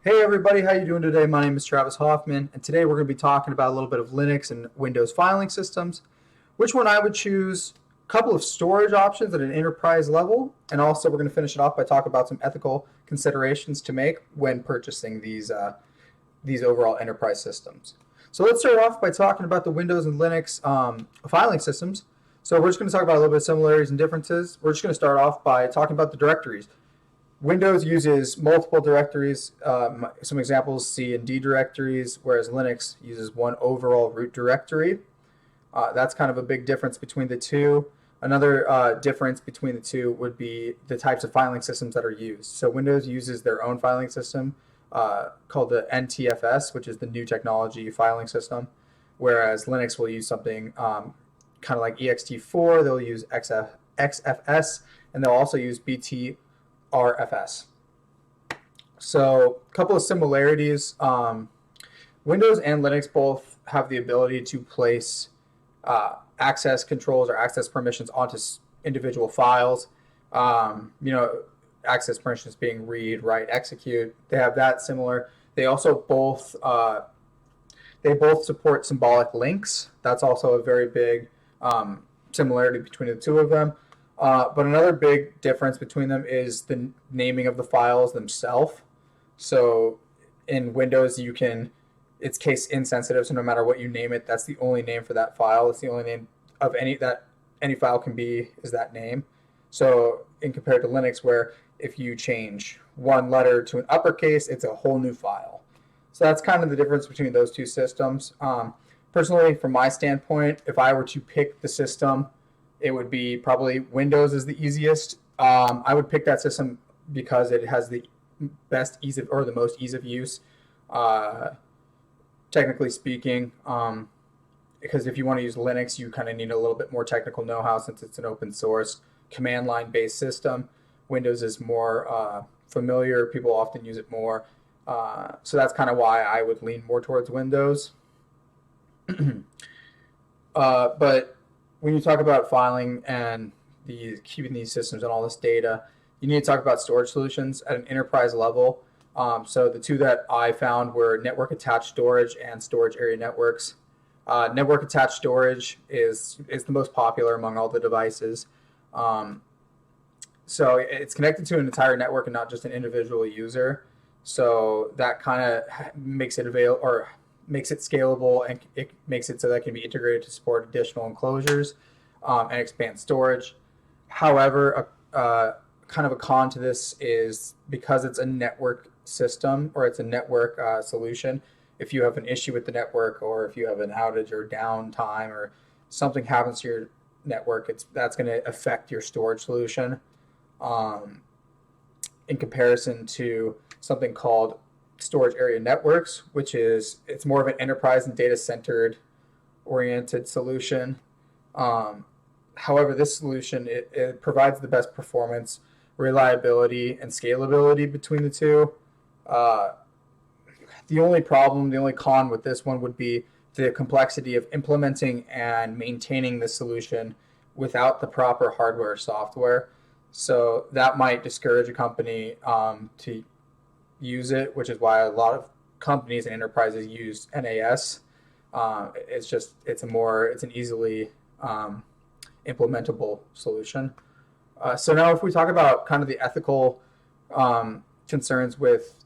Hey everybody, how you doing today? My name is Travis Hoffman, and today we're going to be talking about a little bit of Linux and Windows filing systems, which one I would choose, a couple of storage options at an enterprise level, and also we're going to finish it off by talking about some ethical considerations to make when purchasing these overall enterprise systems. So let's start off by talking about the Windows and Linux filing systems. So we're just going to talk about a little bit of similarities and differences. We're just going to start off by talking about the directories. Windows uses multiple directories, some examples C and D directories, whereas Linux uses one overall root directory. That's kind of a big difference between the two. Another difference between the two would be the types of filing systems that are used. So Windows uses their own filing system called the NTFS, which is the New Technology Filing System, whereas Linux will use something kind of like ext4. They'll use XFS, and they'll also use BT RFS. So a couple of similarities. Windows and Linux both have the ability to place access controls or access permissions onto individual files. Access permissions being read, write, execute. They have that similar. They also both support symbolic links. That's also a very big similarity between the two of them. But another big difference between them is the naming of the files themselves. So in Windows, it's case insensitive, so no matter what you name it, that's the only name for that file. It's the only name of any file can be is that name. So in compared to Linux, where if you change one letter to an uppercase, it's a whole new file. So that's kind of the difference between those two systems. Personally, from my standpoint, if I were to pick the system, it would be probably Windows is the easiest. I would pick that system because it has the best ease of, or the most ease of use, technically speaking. Because if you want to use Linux, you kind of need a little bit more technical know-how since it's an open source command line based system. Windows is more familiar. People often use it more. So that's kind of why I would lean more towards Windows. But when you talk about filing and keeping these systems and all this data, you need to talk about storage solutions at an enterprise level. So the two that I found were network attached storage and storage area networks. Network attached storage is the most popular among all the devices. So it's connected to an entire network and not just an individual user. So that kind of makes it available, or makes it scalable, and it makes it so that it can be integrated to support additional enclosures and expand storage. However, kind of a con to this is because it's a network system, or it's a network solution, if you have an issue with the network, or if you have an outage or downtime, or something happens to your network, that's going to affect your storage solution in comparison to something called storage area networks, which it's more of an enterprise and data centered oriented solution. However, this solution, it provides the best performance, reliability, and scalability between the two. The only con with this one would be the complexity of implementing and maintaining the solution without the proper hardware or software. So that might discourage a company to use it, which is why a lot of companies and enterprises use NAS. It's an easily implementable solution. So now if we talk about kind of the ethical concerns with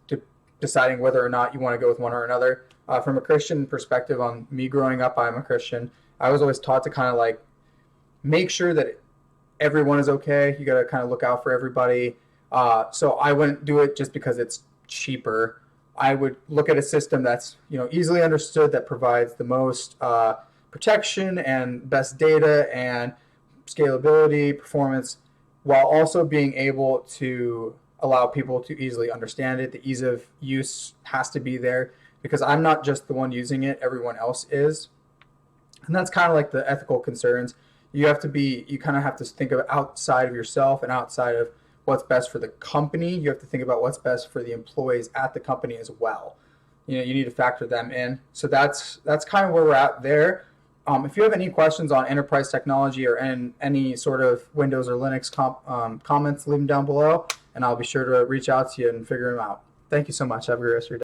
deciding whether or not you want to go with one or another, from a Christian perspective, on me growing up, I'm a Christian. I was always taught to kind of like make sure that everyone is okay. You got to kind of look out for everybody. So I wouldn't do it just because it's cheaper. I would look at a system that's easily understood, that provides the most protection and best data and scalability, performance, while also being able to allow people to easily understand it. The ease of use has to be there because I'm not just the one using it, everyone else is. And that's kind of like the ethical concerns. You kind of have to think of outside of yourself and outside of what's best for the company. You have to think about what's best for the employees at the company as well. You need to factor them in. So that's kind of where we're at there. If you have any questions on enterprise technology or any sort of Windows or Linux comments, leave them down below, and I'll be sure to reach out to you and figure them out. Thank you so much. Have a great rest of your day.